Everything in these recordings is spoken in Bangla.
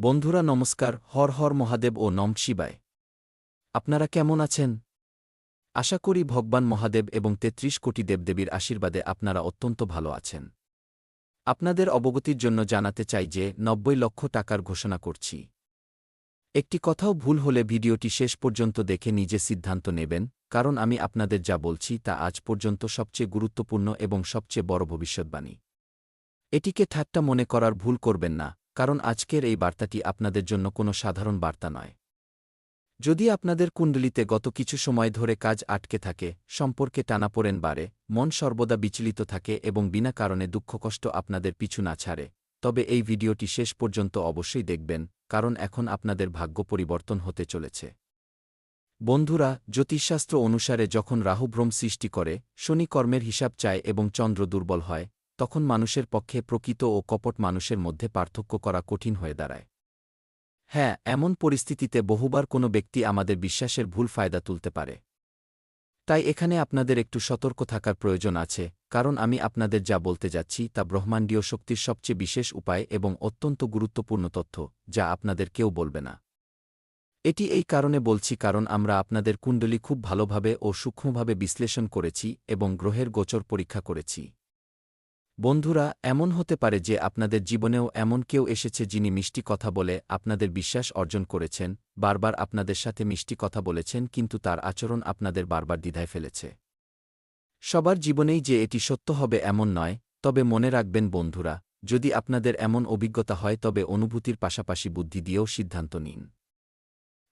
বন্ধুরা নমস্কার, হর হর মহাদেব ও নম শিবায়। আপনারা কেমন আছেন? আশা করি ভগবান মহাদেব এবং ৩৩ কোটি দেবদেবীর আশীর্বাদে আপনারা অত্যন্ত ভালো আছেন। আপনাদের অবগতির জন্য জানাতে চাই যে ৯০ লক্ষ টাকার ঘোষণা করছি। একটি কথাও ভুল হলে ভিডিওটি শেষ পর্যন্ত দেখে নিজে সিদ্ধান্ত নেবেন, কারণ আমি আপনাদের যা বলছি তা আজ পর্যন্ত সবচেয়ে গুরুত্বপূর্ণ এবং সবচেয়ে বড় ভবিষ্যদ্বাণী। এটিকে ঠাট্টা মনে করার ভুল করবেন না, কারণ আজকের এই বার্তাটি আপনাদের জন্য কোনো সাধারণ বার্তা নয়। যদি আপনাদের কুণ্ডলিতে গত কিছু সময় ধরে কাজ আটকে থাকে, সম্পর্কে টানাপোড়েন বাড়ে, মন সর্বদা বিচলিত থাকে এবং বিনা কারণে দুঃখকষ্ট আপনাদের পিছু না ছাড়ে, তবে এই ভিডিওটি শেষ পর্যন্ত অবশ্যই দেখবেন, কারণ এখন আপনাদের ভাগ্য পরিবর্তন হতে চলেছে। বন্ধুরা, জ্যোতিষশাস্ত্র অনুসারে যখন রাহু ভ্রম সৃষ্টি করে, শনি কর্মের হিসাব চায় এবং চন্দ্র দুর্বল হয়, তখন মানুষের পক্ষে প্রকৃত ও কপট মানুষের মধ্যে পার্থক্য করা কঠিন হয়ে দাঁড়ায়। হ্যাঁ, এমন পরিস্থিতিতে বহুবার কোনো ব্যক্তি আমাদের বিশ্বাসের ভুল ফায়দা তুলতে পারে। তাই এখানে আপনাদের একটু সতর্ক থাকার প্রয়োজন আছে, কারণ আমি আপনাদের যা বলতে যাচ্ছি তা ব্রহ্মাণ্ডীয় শক্তির সবচেয়ে বিশেষ উপায় এবং অত্যন্ত গুরুত্বপূর্ণ তথ্য, যা আপনাদের কেউ বলবে না। এটি এই কারণে বলছি কারণ আমরা আপনাদের কুণ্ডলী খুব ভালোভাবে ও সূক্ষ্মভাবে বিশ্লেষণ করেছি এবং গ্রহের গোচর পরীক্ষা করেছি। বন্ধুরা, এমন হতে পারে যে আপনাদের জীবনেও এমন কেউ এসেছে যিনি মিষ্টি কথা বলে আপনাদের বিশ্বাস অর্জন করেছেন, বারবার আপনাদের সাথে মিষ্টি কথা বলেছেন, কিন্তু তার আচরণ আপনাদের বারবার দ্বিধায় ফেলেছে। সবার জীবনেই যে এটি সত্য হবে এমন নয়, তবে মনে রাখবেন বন্ধুরা, যদি আপনাদের এমন অভিজ্ঞতা হয় তবে অনুভূতির পাশাপাশি বুদ্ধি দিয়েও সিদ্ধান্ত নিন।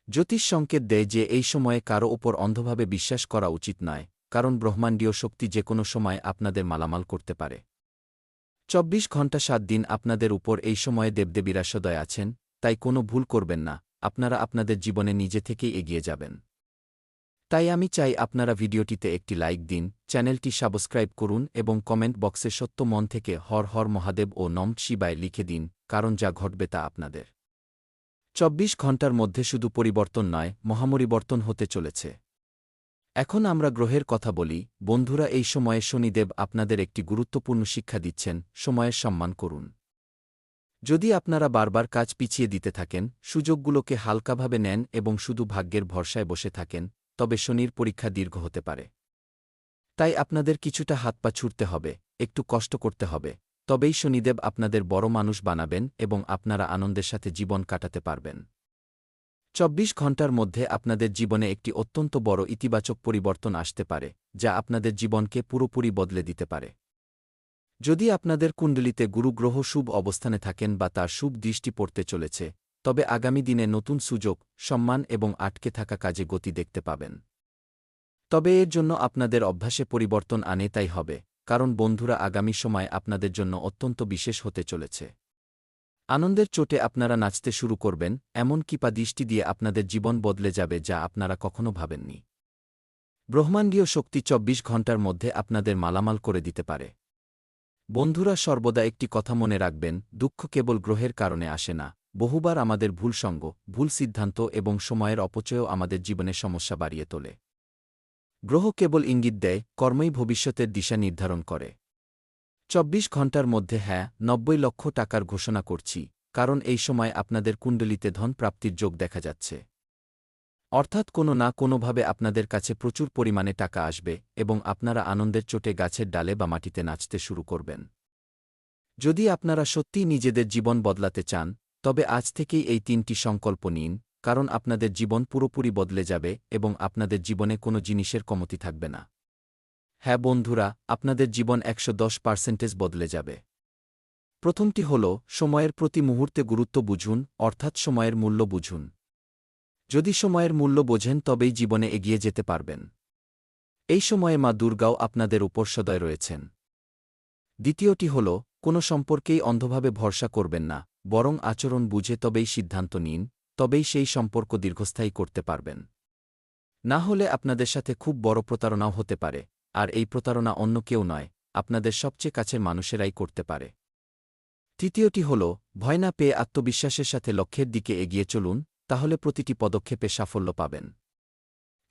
জ্যোতিষ সংকেত দেয় যে এই সময়ে কারও ওপর অন্ধভাবে বিশ্বাস করা উচিত নয়, কারণ ব্রহ্মাণ্ডীয় শক্তি যে কোনো সময় আপনাদের মালামাল করতে পারে। ২৪ ঘণ্টা ৭ দিন আপনাদের উপর এই সময়ে দেবদেবীরা সদয় আছেন, তাই কোনো ভুল করবেন না, আপনারা আপনাদের জীবনে নিজে থেকেই এগিয়ে যাবেন। তাই আমি চাই আপনারা ভিডিওটিতে একটি লাইক দিন, চ্যানেলটি সাবস্ক্রাইব করুন এবং কমেন্ট বক্সে সত্য মন থেকে হর হর মহাদেব ও নম শিবায় লিখে দিন, কারণ যা ঘটবে তা আপনাদের ২৪ ঘণ্টার মধ্যে শুধু পরিবর্তন নয়, মহাপরিবর্তন হতে চলেছে। এখন আমরা গ্রহের কথা বলি। বন্ধুরা, এই সময়ে শনিদেব আপনাদের একটি গুরুত্বপূর্ণ শিক্ষা দিচ্ছেন, সময়ের সম্মান করুন। যদি আপনারা বারবার কাজ পিছিয়ে দিতে থাকেন, সুযোগগুলোকে হালকাভাবে নেন এবং শুধু ভাগ্যের ভরসায় বসে থাকেন, তবে শনির পরীক্ষা দীর্ঘ হতে পারে। তাই আপনাদের কিছুটা হাত পা ছুড়তে হবে, একটু কষ্ট করতে হবে, তবেই শনিদেব আপনাদের বড় মানুষ বানাবেন এবং আপনারা আনন্দের সাথে জীবন কাটাতে পারবেন। ২৪ ঘণ্টার মধ্যে আপনাদের জীবনে একটি অত্যন্ত বড় ইতিবাচক পরিবর্তন আসতে পারে, যা আপনাদের জীবনকে পুরোপুরি বদলে দিতে পারে। যদি আপনাদের কুণ্ডলিতে গুরু গ্রহ শুভ অবস্থানে থাকেন বা তার শুভ দৃষ্টি পড়তে চলেছে, তবে আগামী দিনে নতুন সুযোগ, সম্মান এবং আটকে থাকা কাজে গতি দেখতে পাবেন। তবে এর জন্য আপনাদের অভ্যাসে পরিবর্তন আনতেই হবে, কারণ বন্ধুরা, আগামী সময় আপনাদের জন্য অত্যন্ত বিশেষ হতে চলেছে। আনন্দের চোটে আপনারা নাচতে শুরু করবেন, এমন কৃপা দৃষ্টি দিয়ে আপনাদের জীবন বদলে যাবে যা আপনারা কখনো ভাবেননি। ব্রহ্মাণ্ডীয় শক্তি ২৪ ঘণ্টার মধ্যে আপনাদের মালামাল করে দিতে পারে। বন্ধুরা, সর্বদা একটি কথা মনে রাখবেন, দুঃখ কেবল গ্রহের কারণে আসে না, বহুবার আমাদের ভুল সঙ্গ, ভুল সিদ্ধান্ত এবং সময়ের অপচয়ও আমাদের জীবনে সমস্যা বাড়িয়ে তোলে। গ্রহ কেবল ইঙ্গিত দেয়, কর্মই ভবিষ্যতের দিশা নির্ধারণ করে। ২৪ ঘণ্টার মধ্যে ৯০ লক্ষ টাকার ঘোষণা করছি, কারণ এই সময় আপনাদের কুণ্ডলিতে ধন প্রাপ্তির যোগ দেখা যাচ্ছে। অর্থাৎ কোনো না কোনোভাবে আপনাদের কাছে প্রচুর পরিমাণে টাকা আসবে এবং আপনারা আনন্দের চোটে গাছের ডালে বা মাটিতে নাচতে শুরু করবেন। যদি আপনারা সত্যিই নিজেদের জীবন বদলাতে চান, তবে আজ থেকেই এই ৩টি সংকল্প নিন, কারণ আপনাদের জীবন পুরোপুরি বদলে যাবে এবং আপনাদের জীবনে কোনো জিনিসের কমতি থাকবে না। হ্যাঁ বন্ধুরা, আপনাদের জীবন ১১০% বদলে যাবে। প্রথমটি হল, সময়ের প্রতি মুহূর্তে গুরুত্ব বুঝুন, অর্থাৎ সময়ের মূল্য বুঝুন। যদি সময়ের মূল্য বোঝেন তবেই জীবনে এগিয়ে যেতে পারবেন। এই সময়ে মা দুর্গাও আপনাদের উপর সদয় রয়েছেন। দ্বিতীয়টি হল, কোনো সম্পর্কেই অন্ধভাবে ভরসা করবেন না, বরং আচরণ বুঝে তবেই সিদ্ধান্ত নিন, তবেই সেই সম্পর্ক দীর্ঘস্থায়ী করতে পারবেন। না হলে আপনাদের সাথে খুব বড় প্রতারণাও হতে পারে, আর এই প্রতারণা অন্য কেউ নয়, আপনাদের সবচেয়ে কাছের মানুষেরাই করতে পারে। তৃতীয়টি হল, ভয় না পেয়ে আত্মবিশ্বাসের সাথে লক্ষ্যের দিকে এগিয়ে চলুন, তাহলে প্রতিটি পদক্ষেপে সাফল্য পাবেন।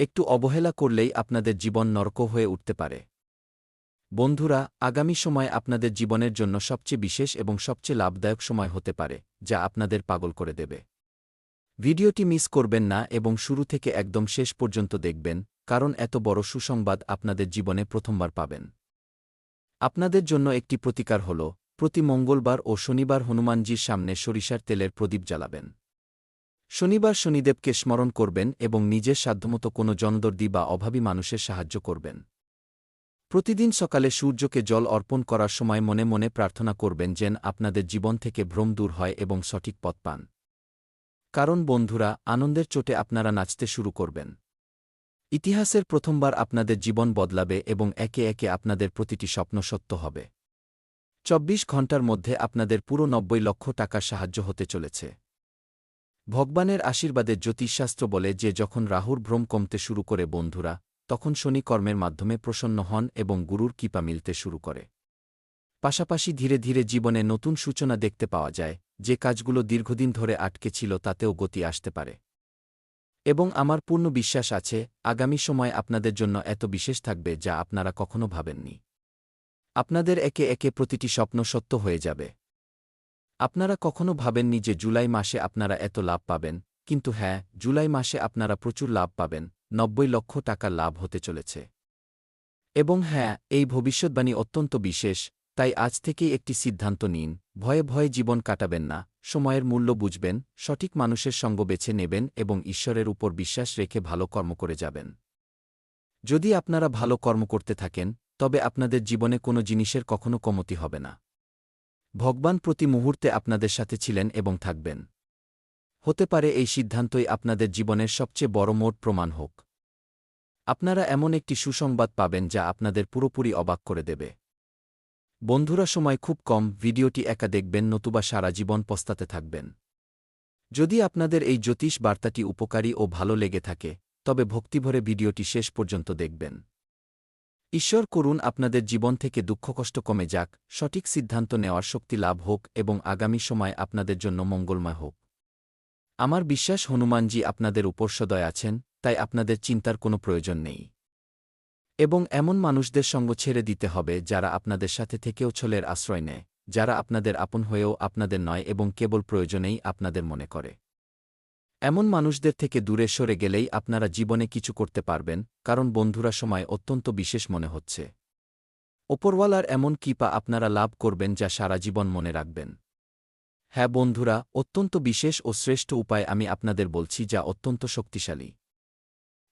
একটু অবহেলা করলেই আপনাদের জীবন নরক হয়ে উঠতে পারে। বন্ধুরা, আগামী সময় আপনাদের জীবনের জন্য সবচেয়ে বিশেষ এবং সবচেয়ে লাভদায়ক সময় হতে পারে, যা আপনাদের পাগল করে দেবে। ভিডিওটি মিস করবেন না এবং শুরু থেকে একদম শেষ পর্যন্ত দেখবেন, কারণ এত বড় সুসংবাদ আপনাদের জীবনে প্রথমবার পাবেন। আপনাদের জন্য একটি প্রতিকার হল, প্রতি মঙ্গলবার ও শনিবার হনুমানজির সামনে সরিষার তেলের প্রদীপ জ্বালাবেন। শনিবার শনিদেবকে স্মরণ করবেন এবং নিজের সাধ্যমতো কোনো জনদর্দি বা অভাবী মানুষের সাহায্য করবেন। প্রতিদিন সকালে সূর্যকে জল অর্পণ করার সময় মনে মনে প্রার্থনা করবেন যেন আপনাদের জীবন থেকে ভ্রম দূর হয় এবং সঠিক পথ পান। কারণ বন্ধুরা, আনন্দের চোটে আপনারা নাচতে শুরু করবেন। ইতিহাসের প্রথমবার আপনাদের জীবন বদলাবে এবং একে একে আপনাদের প্রতিটি স্বপ্ন সত্য হবে। ২৪ ঘণ্টার মধ্যে আপনাদের পুরো ৯০ লক্ষ টাকার সাহায্য হতে চলেছে। ভগবানের আশীর্বাদে জ্যোতিষশাস্ত্র বলে যে যখন রাহুর ভ্রম কমতে শুরু করে বন্ধুরা, তখন শনি কর্মের মাধ্যমে প্রসন্ন হন এবং গুরুর কৃপা মিলতে শুরু করে। পাশাপাশি ধীরে ধীরে জীবনে নতুন সূচনা দেখতে পাওয়া যায়, যে কাজগুলো দীর্ঘদিন ধরে আটকে ছিল তাতেও গতি আসতে পারে। এবং আমার পূর্ণ বিশ্বাস আছে, আগামী সময় আপনাদের জন্য এত বিশেষ থাকবে যা আপনারা কখনো ভাবেননি। আপনাদের একে একে প্রতিটি স্বপ্ন সত্য হয়ে যাবে। আপনারা কখনো ভাবেননি যে জুলাই মাসে আপনারা এত লাভ পাবেন, কিন্তু হ্যাঁ, জুলাই মাসে আপনারা প্রচুর লাভ পাবেন, ৯০ লক্ষ টাকার লাভ হতে চলেছে। এবং হ্যাঁ, এই ভবিষ্যদ্বাণী অত্যন্ত বিশেষ, তাই আজ থেকেই একটি সিদ্ধান্ত নিন, ভয়ে ভয়ে জীবন কাটাবেন না, সময়ের মূল্য বুঝবেন, সঠিক মানুষের সঙ্গ বেছে নেবেন এবং ঈশ্বরের উপর বিশ্বাস রেখে ভালো কর্ম করে যাবেন। যদি আপনারা ভালো কর্ম করতে থাকেন, তবে আপনাদের জীবনে কোনো জিনিসের কখনো কমতি হবে না। ভগবান প্রতি মুহূর্তে আপনাদের সাথে ছিলেন এবং থাকবেন। হতে পারে এই সিদ্ধান্তই আপনাদের জীবনের সবচেয়ে বড় মোট প্রমাণ হোক। আপনারা এমন একটি সুসংবাদ পাবেন যা আপনাদের পুরোপুরি অবাক করে দেবে। বন্ধুরা, সময় খুব কম, ভিডিওটি একা দেখবেন নতুবা সারা জীবন পস্তাতে থাকবেন। যদি আপনাদের এই জ্যোতিষ বার্তাটি উপকারী ও ভালো লেগে থাকে, তবে ভক্তিভরে ভিডিওটি শেষ পর্যন্ত দেখবেন। ঈশ্বর করুন আপনাদের জীবন থেকে দুঃখকষ্ট কমে যাক, সঠিক সিদ্ধান্ত নেওয়ার শক্তি লাভ হোক এবং আগামী সময় আপনাদের জন্য মঙ্গলময় হোক। আমার বিশ্বাস হনুমানজি আপনাদের উপর সদয় আছেন, তাই আপনাদের চিন্তার কোনো প্রয়োজন নেই। এবং এমন মানুষদের সঙ্গ ছেড়ে দিতে হবে যারা আপনাদের সাথে থেকেও ছলের আশ্রয় নেয়, যারা আপনাদের আপন হয়েও আপনাদের নয় এবং কেবল প্রয়োজনেই আপনাদের মনে করে। এমন মানুষদের থেকে দূরে সরে গেলেই আপনারা জীবনে কিছু করতে পারবেন, কারণ বন্ধুরা, সময় অত্যন্ত বিশেষ মনে হচ্ছে। ওপরওয়ালার এমন কৃপা আপনারা লাভ করবেন যা সারা জীবন মনে রাখবেন। হ্যাঁ বন্ধুরা, অত্যন্ত বিশেষ ও শ্রেষ্ঠ উপায় আমি আপনাদের বলছি যা অত্যন্ত শক্তিশালী।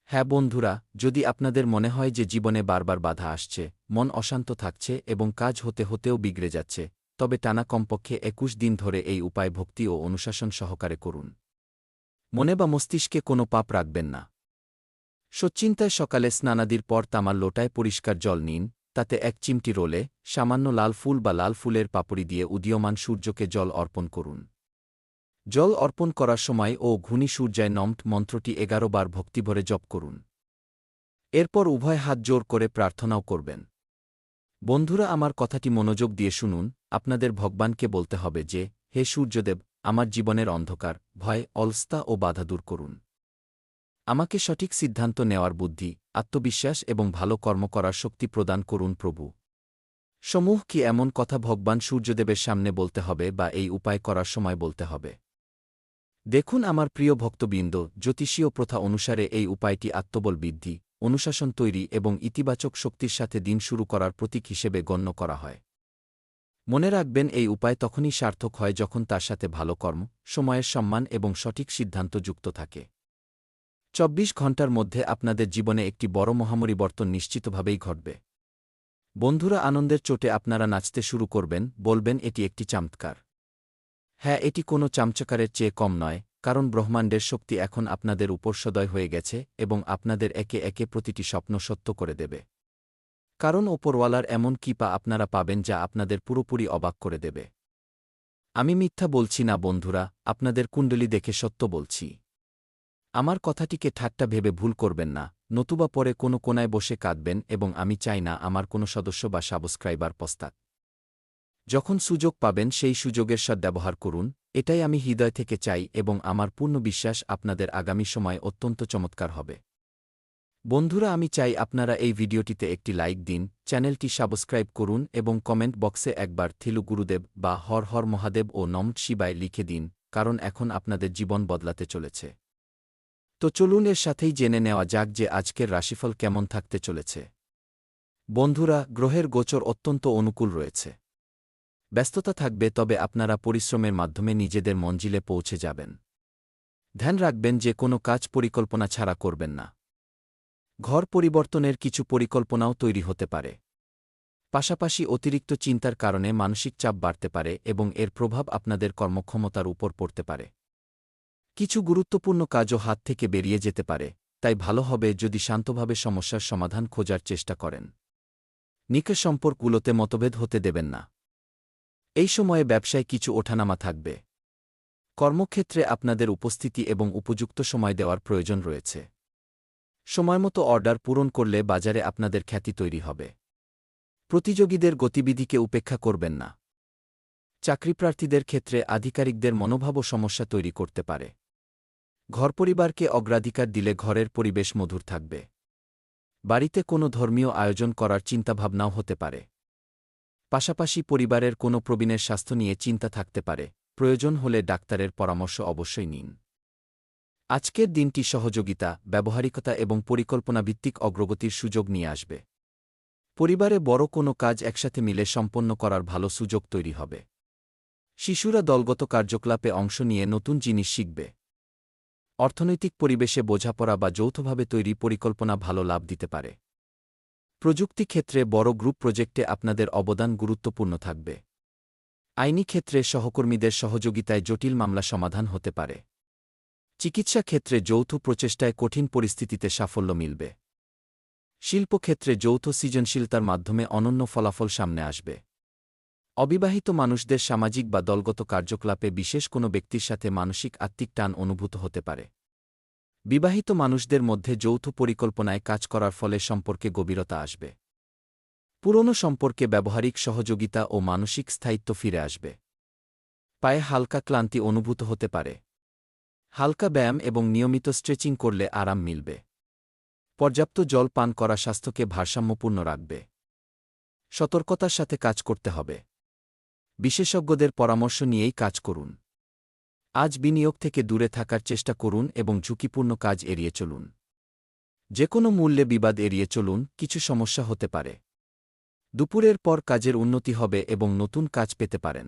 হ্যাঁ বন্ধুরা, যদি আপনাদের মনে হয় যে জীবনে বারবার বাধা আসছে, মন অশান্ত থাকছে এবং কাজ হতে হতেও বিগড়ে যাচ্ছে, তবে টানা কমপক্ষে ২১ দিন ধরে এই উপায় ভক্তি ও অনুশাসন সহকারে করুন। মনে বা মস্তিষ্কে কোনো পাপ রাখবেন না। সচ্চিন্তায় সকালে স্নানাদির পর তামার লোটায় পরিষ্কার জল নিন, তাতে ১ চিমটি রোলে সামান্য লাল ফুল বা লাল ফুলের পাপড়ি দিয়ে উদীয়মান সূর্যকে জল অর্পণ করুন। জল অর্পণ করার সময় ও ঘুনি সূর্যায় নমঃ মন্ত্রটি ১১ বার ভক্তিভরে জপ করুন। এরপর উভয় হাত জোর করে প্রার্থনাও করবেন। বন্ধুরা, আমার কথাটি মনোযোগ দিয়ে শুনুন, আপনাদের ভগবানকে বলতে হবে যে, হে সূর্যদেব, আমার জীবনের অন্ধকার, ভয়, অলসতা ও বাধা দূর করুন। আমাকে সঠিক সিদ্ধান্ত নেওয়ার বুদ্ধি, আত্মবিশ্বাস এবং ভালো কর্ম করার শক্তি প্রদান করুন প্রভু। সমূহ কি এমন কথা ভগবান সূর্যদেবের সামনে বলতে হবে বা এই উপায় করার সময় বলতে হবে? দেখুন আমার প্রিয় ভক্তবৃন্দ, জ্যোতিষীয় প্রথা অনুসারে এই উপায়টি আত্মবল বৃদ্ধি, অনুশাসন তৈরি এবং ইতিবাচক শক্তির সাথে দিন শুরু করার প্রতীক হিসেবে গণ্য করা হয়। মনে রাখবেন, এই উপায় তখনই সার্থক হয় যখন তার সাথে ভালো কর্ম, সময়ের সম্মান এবং সঠিক সিদ্ধান্ত যুক্ত থাকে। ২৪ ঘণ্টার মধ্যে আপনাদের জীবনে একটি বড় মহাপরিবর্তন নিশ্চিতভাবেই ঘটবে। বন্ধুরা, আনন্দের চোটে আপনারা নাচতে শুরু করবেন, বলবেন এটি একটি চমৎকার। হ্যাঁ, এটি কোনো চমৎকারের চেয়ে কম নয়, কারণ ব্রহ্মাণ্ডের শক্তি এখন আপনাদের উপর সদয় হয়ে গেছে এবং আপনাদের একে একে প্রতিটি স্বপ্ন সত্য করে দেবে। কারণ ওপরওয়ালার এমন কৃপা আপনারা পাবেন যা আপনাদের পুরোপুরি অবাক করে দেবে। আমি মিথ্যা বলছি না বন্ধুরা, আপনাদের কুণ্ডলী দেখে সত্য বলছি। আমার কথাটিকে ঠাট্টা ভেবে ভুল করবেন না, নতুবা পরে কোনো কোনায় বসে কাঁদবেন এবং আমি চাই না আমার কোনো সদস্য বা সাবস্ক্রাইবার পস্তাক। যখন সুযোগ পাবেন সেই সুযোগের সদ্ব্যবহার করুন, এটাই আমি হৃদয় থেকে চাই এবং আমার পূর্ণ বিশ্বাস আপনাদের আগামী সময় অত্যন্ত চমৎকার হবে। বন্ধুরা, আমি চাই আপনারা এই ভিডিওটিতে একটি লাইক দিন, চ্যানেলটি সাবস্ক্রাইব করুন এবং কমেন্ট বক্সে একবার থিলু গুরুদেব বা হর হর মহাদেব ও নম শিবায় লিখে দিন, কারণ এখন আপনাদের জীবন বদলাতে চলেছে। তো চলুন এর সাথেই জেনে নেওয়া যাক যে আজকের রাশিফল কেমন থাকতে চলেছে। বন্ধুরা, গ্রহের গোচর অত্যন্ত অনুকূল রয়েছে। ব্যস্ততা থাকবে, তবে আপনারা পরিশ্রমের মাধ্যমে নিজেদের মঞ্জিলে পৌঁছে যাবেন। ধ্যান রাখবেন যে কোনো কাজ পরিকল্পনা ছাড়া করবেন না। ঘর পরিবর্তনের কিছু পরিকল্পনাও তৈরি হতে পারে। পাশাপাশি অতিরিক্ত চিন্তার কারণে মানসিক চাপ বাড়তে পারে এবং এর প্রভাব আপনাদের কর্মক্ষমতার উপর পড়তে পারে। কিছু গুরুত্বপূর্ণ কাজও হাত থেকে বেরিয়ে যেতে পারে, তাই ভালো হবে যদি শান্তভাবে সমস্যার সমাধান খোঁজার চেষ্টা করেন। নিকট সম্পর্কগুলোতে মতভেদ হতে দেবেন না। এই সময়ে ব্যবসায় কিছু ওঠানামা থাকবে। কর্মক্ষেত্রে আপনাদের উপস্থিতি এবং উপযুক্ত সময় দেওয়ার প্রয়োজন রয়েছে। সময়মতো অর্ডার পূরণ করলে বাজারে আপনাদের খ্যাতি তৈরি হবে। প্রতিযোগীদের গতিবিধিকে উপেক্ষা করবেন না। চাকরিপ্রার্থীদের ক্ষেত্রে আধিকারিকদের মনোভাবও সমস্যা তৈরি করতে পারে। ঘরপরিবারকে অগ্রাধিকার দিলে ঘরের পরিবেশ মধুর থাকবে। বাড়িতে কোনো ধর্মীয় আয়োজন করার চিন্তাভাবনাও হতে পারে। পাশাপাশি পরিবারের কোনো প্রবীণের স্বাস্থ্য নিয়ে চিন্তা থাকতে পারে, প্রয়োজন হলে ডাক্তারের পরামর্শ অবশ্যই নিন। আজকের দিনটি সহযোগিতা, ব্যবহারিকতা এবং পরিকল্পনাভিত্তিক অগ্রগতির সুযোগ নিয়ে আসবে। পরিবারে বড় কোনো কাজ একসাথে মিলে সম্পন্ন করার ভালো সুযোগ তৈরি হবে। শিশুরা দলগত কার্যকলাপে অংশ নিয়ে নতুন জিনিস শিখবে। অর্থনৈতিক পরিবেশে বোঝাপড়া বা যৌথভাবে তৈরি পরিকল্পনা ভালো লাভ দিতে পারে। প্রযুক্তি ক্ষেত্রে বড় গ্রুপ প্রজেক্টে আপনাদের অবদান গুরুত্বপূর্ণ থাকবে। আইনি ক্ষেত্রে সহকর্মীদের সহযোগিতায় জটিল মামলা সমাধান হতে পারে। চিকিৎসা ক্ষেত্রে যৌথ প্রচেষ্টায় কঠিন পরিস্থিতিতে সাফল্য মিলবে। শিল্পক্ষেত্রে যৌথ সৃজনশীলতার মাধ্যমে অনন্য ফলাফল সামনে আসবে। অবিবাহিত মানুষদের সামাজিক বা দলগত কার্যকলাপে বিশেষ কোনো ব্যক্তির সাথে মানসিক আত্মিক টান অনুভূত হতে পারে। বিবাহিত মানুষদের মধ্যে যৌথ পরিকল্পনায় কাজ করার ফলে সম্পর্কে গভীরতা আসবে। পুরনো সম্পর্কে ব্যবহারিক সহযোগিতা ও মানসিক স্থায়িত্ব ফিরে আসবে। পায়ে হালকা ক্লান্তি অনুভূত হতে পারে। হালকা ব্যায়াম এবং নিয়মিত স্ট্রেচিং করলে আরাম মিলবে। পর্যাপ্ত জল পান করা স্বাস্থ্যকে ভারসাম্যপূর্ণ রাখবে। সতর্কতার সাথে কাজ করতে হবে। বিশেষজ্ঞদের পরামর্শ নিয়েই কাজ করুন। আজ বিনিয়োগ থেকে দূরে থাকার চেষ্টা করুন এবং ঝুঁকিপূর্ণ কাজ এড়িয়ে চলুন। যে কোনো মূল্যে বিবাদ এড়িয়ে চলুন, কিছু সমস্যা হতে পারে। দুপুরের পর কাজের উন্নতি হবে এবং নতুন কাজ পেতে পারেন।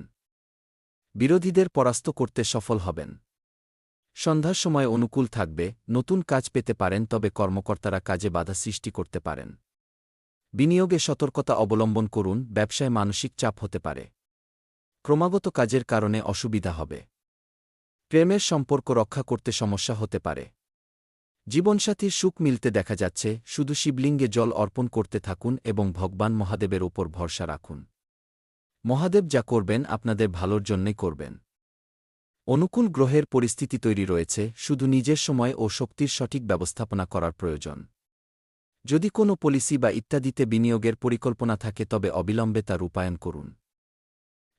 বিরোধীদের পরাস্ত করতে সফল হবেন। সন্ধ্যার সময় অনুকূল থাকবে, নতুন কাজ পেতে পারেন, তবে কর্মকর্তারা কাজে বাধা সৃষ্টি করতে পারেন। বিনিয়োগে সতর্কতা অবলম্বন করুন, ব্যবসায় মানসিক চাপ হতে পারে। ক্রমাগত কাজের কারণে অসুবিধা হবে। প্রেমের সম্পর্ক রক্ষা করতে সমস্যা হতে পারে। জীবনসাথীর সুখ মিলতে দেখা যাচ্ছে, শুধু শিবলিঙ্গে জল অর্পণ করতে থাকুন এবং ভগবান মহাদেবের ওপর ভরসা রাখুন। মহাদেব যা করবেন আপনাদের ভালোর জন্যই করবেন। অনুকূল গ্রহের পরিস্থিতি তৈরি রয়েছে, শুধু নিজের সময় ও শক্তির সঠিক ব্যবস্থাপনা করার প্রয়োজন। যদি কোনো পলিসি বা ইত্যাদিতে বিনিয়োগের পরিকল্পনা থাকে, তবে অবিলম্বে তা রূপায়ণ করুন।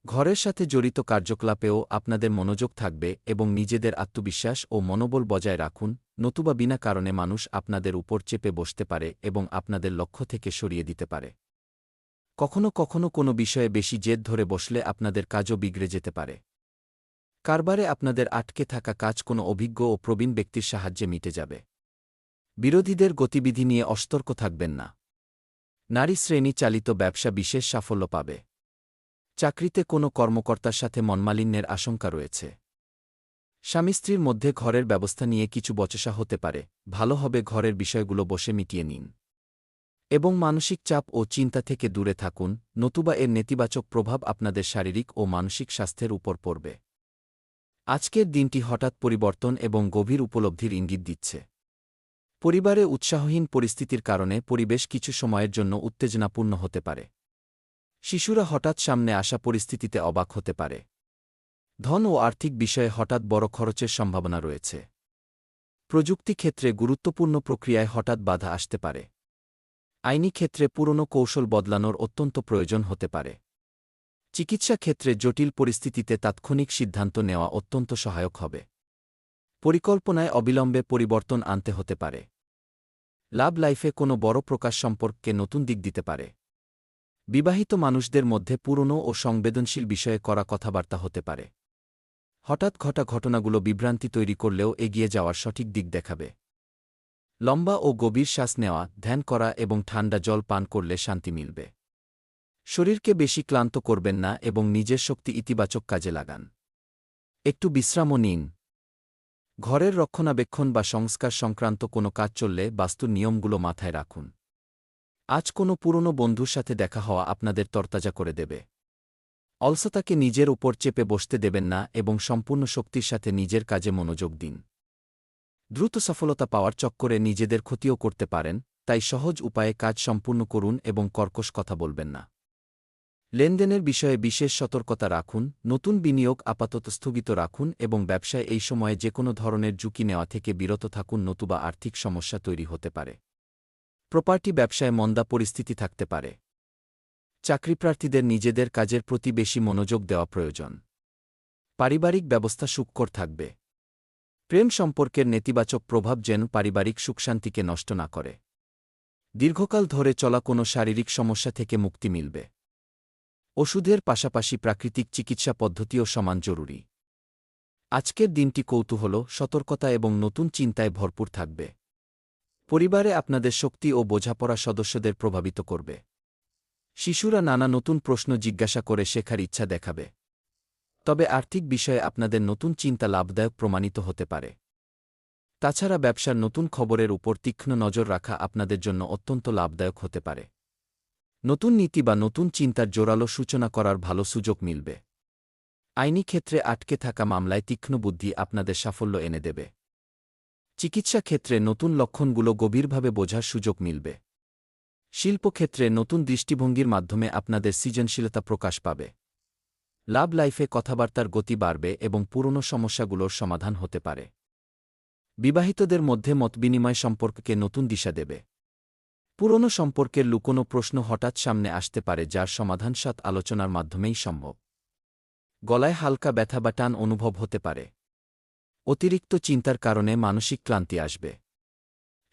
ঘরের সাথে জড়িত কার্যকলাপেও আপনাদের মনোযোগ থাকবে এবং নিজেদের আত্মবিশ্বাস ও মনোবল বজায় রাখুন, নতুবা বিনা কারণে মানুষ আপনাদের উপর চেপে বসতে পারে এবং আপনাদের লক্ষ্য থেকে সরিয়ে দিতে পারে। কখনো কখনো কোনো বিষয়ে বেশি জেদ ধরে বসলে আপনাদের কাজও বিগড়ে যেতে পারে। কারবারে আপনাদের আটকে থাকা কাজ কোনো অভিজ্ঞ ও প্রবীণ ব্যক্তির সাহায্যে মিটে যাবে। বিরোধীদের গতিবিধি নিয়ে অসতর্ক থাকবেন না। নারী শ্রেণী চালিত ব্যবসা বিশেষ সাফল্য পাবে। চাকরিতে কোনো কর্মকর্তার সাথে মনমালিন্যের আশঙ্কা রয়েছে। স্বামী স্ত্রীর মধ্যে ঘরের ব্যবস্থা নিয়ে কিছু বচসা হতে পারে, ভালো হবে ঘরের বিষয়গুলো বসে মিটিয়ে নিন এবং মানসিক চাপ ও চিন্তা থেকে দূরে থাকুন, নতুবা এর নেতিবাচক প্রভাব আপনাদের শারীরিক ও মানসিক স্বাস্থ্যের উপর পড়বে। আজকের দিনটি হঠাৎ পরিবর্তন এবং গভীর উপলব্ধির ইঙ্গিত দিচ্ছে। পরিবারে উৎসাহহীন পরিস্থিতির কারণে পরিবেশ কিছু সময়ের জন্য উত্তেজনাপূর্ণ হতে পারে। শিশুরা হঠাৎ সামনে আসা পরিস্থিতিতে অবাক হতে পারে। ধন ও আর্থিক বিষয়ে হঠাৎ বড় খরচের সম্ভাবনা রয়েছে। প্রযুক্তি ক্ষেত্রে গুরুত্বপূর্ণ প্রক্রিয়ায় হঠাৎ বাধা আসতে পারে। আইনি ক্ষেত্রে পুরনো কৌশল বদলানোর অত্যন্ত প্রয়োজন হতে পারে। চিকিৎসা ক্ষেত্রে জটিল পরিস্থিতিতে তাৎক্ষণিক সিদ্ধান্ত নেওয়া অত্যন্ত সহায়ক হবে। পরিকল্পনায় অবিলম্বে পরিবর্তন আনতে হতে পারে। লাভ লাইফে কোনো বড় প্রকাশ সম্পর্ককে নতুন দিক দিতে পারে। বিবাহিত মানুষদের মধ্যে পুরনো ও সংবেদনশীল বিষয়ে করা কথাবার্তা হতে পারে। হঠাৎ ঘটা ঘটনাগুলো বিভ্রান্তি তৈরি করলেও এগিয়ে যাওয়ার সঠিক দিক দেখাবে। লম্বা ও গভীর শ্বাস নেওয়া, ধ্যান করা এবং ঠান্ডা জল পান করলে শান্তি মিলবে। শরীরকে বেশি ক্লান্ত করবেন না এবং নিজের শক্তি ইতিবাচক কাজে লাগান। একটু বিশ্রামও নিন। ঘরের রক্ষণাবেক্ষণ বা সংস্কার সংক্রান্ত কোনো কাজ চললে বাস্তুর নিয়মগুলো মাথায় রাখুন। আজ কোনো পুরনো বন্ধুর সাথে দেখা হওয়া আপনাদের তরতাজা করে দেবে। অলসতাকে নিজের উপর চেপে বসতে দেবেন না এবং সম্পূর্ণ শক্তির সাথে নিজের কাজে মনোযোগ দিন। দ্রুত সফলতা পাওয়ার চক্করে নিজেদের ক্ষতিও করতে পারেন, তাই সহজ উপায়ে কাজ সম্পূর্ণ করুন এবং কর্কশ কথা বলবেন না। লেনদেনের বিষয়ে বিশেষ সতর্কতা রাখুন, নতুন বিনিয়োগ আপাতত স্থগিত রাখুন এবং ব্যবসায় এই সময়ে যেকোনো ধরনের ঝুঁকি নেওয়া থেকে বিরত থাকুন, নতুবা আর্থিক সমস্যা তৈরি হতে পারে। প্রপার্টি ব্যবসায় মন্দা পরিস্থিতি থাকতে পারে। চাকরিপ্রার্থীদের নিজেদের কাজের প্রতি বেশি মনোযোগ দেওয়া প্রয়োজন। পারিবারিক ব্যবস্থা সুখকর থাকবে। প্রেম সম্পর্কের নেতিবাচক প্রভাব যেন পারিবারিক সুখশান্তিকে নষ্ট না করে। দীর্ঘকাল ধরে চলা কোনো শারীরিক সমস্যা থেকে মুক্তি মিলবে। ওষুধের পাশাপাশি প্রাকৃতিক চিকিৎসা পদ্ধতিও সমান জরুরি। আজকের দিনটি কৌতূহল, সতর্কতা এবং নতুন চিন্তায় ভরপুর থাকবে। পরিবারে আপনাদের শক্তি ও বোঝাপড়া সদস্যদের প্রভাবিত করবে। শিশুরা নানা নতুন প্রশ্ন জিজ্ঞাসা করে শেখার ইচ্ছা দেখাবে। তবে আর্থিক বিষয়ে আপনাদের নতুন চিন্তা লাভদায়ক প্রমাণিত হতে পারে। তাছাড়া ব্যবসার নতুন খবরের উপর তীক্ষ্ণ নজর রাখা আপনাদের জন্য অত্যন্ত লাভদায়ক হতে পারে। নতুন নীতি বা নতুন চিন্তার জোরালো সূচনা করার ভালো সুযোগ মিলবে। আইনি ক্ষেত্রে আটকে থাকা মামলায় তীক্ষ্ণ বুদ্ধি আপনাদের সাফল্য এনে দেবে। চিকিৎসা ক্ষেত্রে নতুন লক্ষণগুলো গভীরভাবে বোঝার সুযোগ মিলবে। শিল্পক্ষেত্রে নতুন দৃষ্টিভঙ্গির মাধ্যমে আপনাদের সৃজনশীলতা প্রকাশ পাবে। লাভ লাইফে কথাবার্তার গতি বাড়বে এবং পুরনো সমস্যাগুলোর সমাধান হতে পারে। বিবাহিতদের মধ্যে মতবিনিময় সম্পর্ককে নতুন দিশা দেবে। পুরনো সম্পর্কের লুকোনো প্রশ্ন হঠাৎ সামনে আসতে পারে, যার সমাধান সৎ আলোচনার মাধ্যমেই সম্ভব। গলায় হালকা ব্যথা বা টান অনুভব হতে পারে। অতিরিক্ত চিন্তার কারণে মানসিক ক্লান্তি আসবে।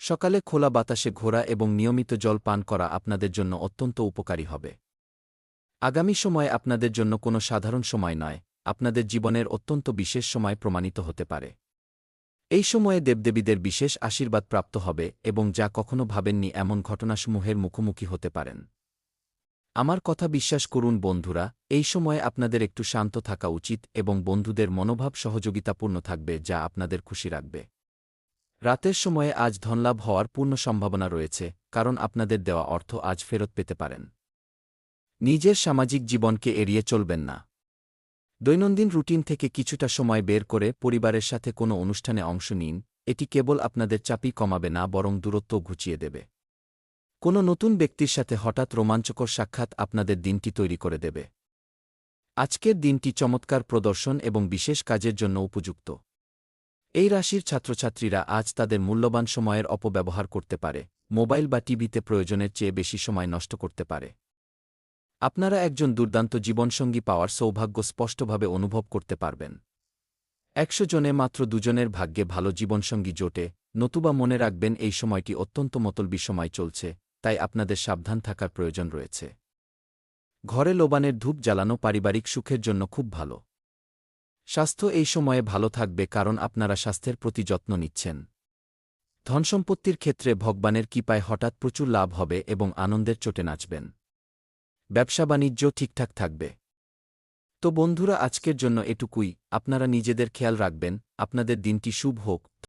সকালে খোলা বাতাসে ঘোরা এবং নিয়মিত জল পান করা আপনাদের জন্য অত্যন্ত উপকারী হবে। আগামী সময় আপনাদের জন্য কোনো সাধারণ সময় নয়, আপনাদের জীবনের অত্যন্ত বিশেষ সময় প্রমাণিত হতে পারে। এই সময়ে দেবদেবীদের বিশেষ আশীর্বাদ প্রাপ্ত হবে এবং যা কখনো ভাবেননি এমন ঘটনাসমূহের মুখোমুখি হতে পারেন। আমার কথা বিশ্বাস করুন বন্ধুরা, এই সময়ে আপনাদের একটু শান্ত থাকা উচিত এবং বন্ধুদের মনোভাব সহযোগিতাপূর্ণ থাকবে, যা আপনাদের খুশি রাখবে। রাতের সময়ে আজ ধনলাভ হওয়ার পূর্ণ সম্ভাবনা রয়েছে, কারণ আপনাদের দেওয়া অর্থ আজ ফেরত পেতে পারেন। নিজের সামাজিক জীবনকে এড়িয়ে চলবেন না। দৈনন্দিন রুটিন থেকে কিছুটা সময় বের করে পরিবারের সাথে কোনো অনুষ্ঠানে অংশ নিন। এটি কেবল আপনাদের চাপই কমাবে না, বরং দূরত্ব ঘুচিয়ে দেবে। কোনো নতুন ব্যক্তির সাথে হঠাৎ রোমাঞ্চকর সাক্ষাৎ আপনাদের দিনটি তৈরি করে দেবে। আজকের দিনটি চমৎকার প্রদর্শন এবং বিশেষ কাজের জন্য উপযুক্ত। এই রাশির ছাত্রছাত্রীরা আজ তাদের মূল্যবান সময়ের অপব্যবহার করতে পারে, মোবাইল বা টিভিতে প্রয়োজনের চেয়ে বেশি সময় নষ্ট করতে পারে। আপনারা একজন দুর্দান্ত জীবনসঙ্গী পাওয়ার সৌভাগ্য স্পষ্টভাবে অনুভব করতে পারবেন। ১০০ জনে মাত্র ২ জনের ভাগ্যে ভালো জীবনসঙ্গী জোটে, নতুবা মনে রাখবেন এই সময়টি অত্যন্ত মতলবী সময় চলছে, তাই আপনাদের সাবধান থাকার প্রয়োজন রয়েছে। ঘরে লোবানের ধূপ জ্বালানো পারিবারিক সুখের জন্য খুব ভালো। স্বাস্থ্য এই সময়ে ভালো থাকবে কারণ আপনারা স্বাস্থ্যের প্রতি যত্ন নিচ্ছেন। ধনসম্পত্তির ক্ষেত্রে ভগবানের কৃপায় হঠাৎ প্রচুর লাভ হবে এবং আনন্দের চোটে নাচবেন। ব্যবসা বাণিজ্য ঠিকঠাক থাকবে। তো বন্ধুরা, আজকের জন্য এটুকুই। আপনারা নিজেদের খেয়াল রাখবেন। আপনাদের দিনটি শুভ হোক।